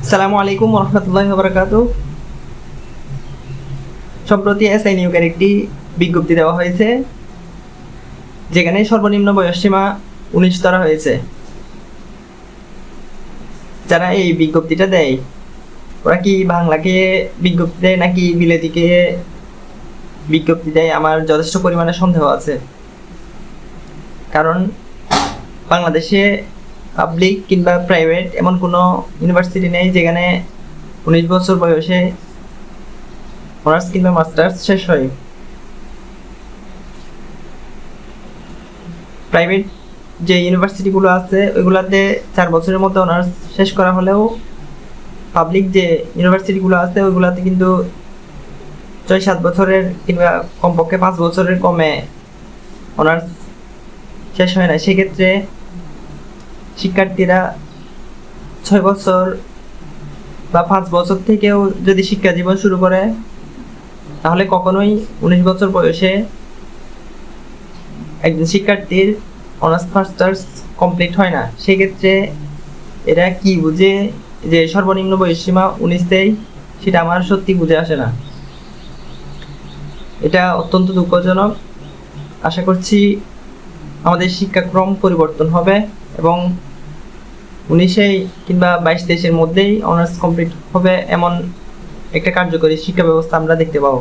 আসসালামু আলাইকুম রহমতুল্লাহি ওয়া বারাকাতুহু। সম্প্রতি এসআই নিয়োগের একটি বিজ্ঞপ্তি দেওয়া হয়েছে, যেখানে সর্বনিম্ন বয়সসীমা 19 ধরা হয়েছে। যারা এই বিজ্ঞপ্তিটা দেয়, ওরা কি বাংলাকে বিজ্ঞপ্তি দেয় নাকি বিলেতিকে বিজ্ঞপ্তি দেয়, আমার যথেষ্ট পরিমাণে সন্দেহ আছে। কারণ বাংলাদেশে পাবলিক কিংবা প্রাইভেট এমন কোনো ইউনিভার্সিটি নেই যেখানে 19 বছর বয়সে অনার্স কিংবা মাস্টার্স শেষ হয়। প্রাইভেট যে ইউনিভার্সিটিগুলো আছে ওইগুলোতে 4 বছরের মধ্যে অনার্স শেষ করা হলেও পাবলিক যে ইউনিভার্সিটিগুলো আছে ওইগুলোতে কিন্তু 6-7 বছরের কিংবা কমপক্ষে 5 বছরের কমে অনার্স শেষ হয় না। সেক্ষেত্রে শিক্ষার্থীরা 6 বছর বা 5 বছর থেকেও যদি শিক্ষা জীবন শুরু করে, তাহলে কখনোই 19 বছর বয়সে একজন শিক্ষার্থীর অনার্স মাস্টার্স কমপ্লিট হয় না। সেক্ষেত্রে এরা কি বুঝে যে সর্বনিম্ন বয়সসীমা 19 দেয়, সেটা আমার সত্যি বুঝে আসে না। এটা অত্যন্ত দুঃখজনক। আশা করছি আমাদের শিক্ষাক্রম পরিবর্তন হবে এবং 19 কিংবা 22-23-এর মধ্যেই অনার্স কমপ্লিট হবে, এমন একটা কার্যকরী শিক্ষা ব্যবস্থা আমরা দেখতে পাবো।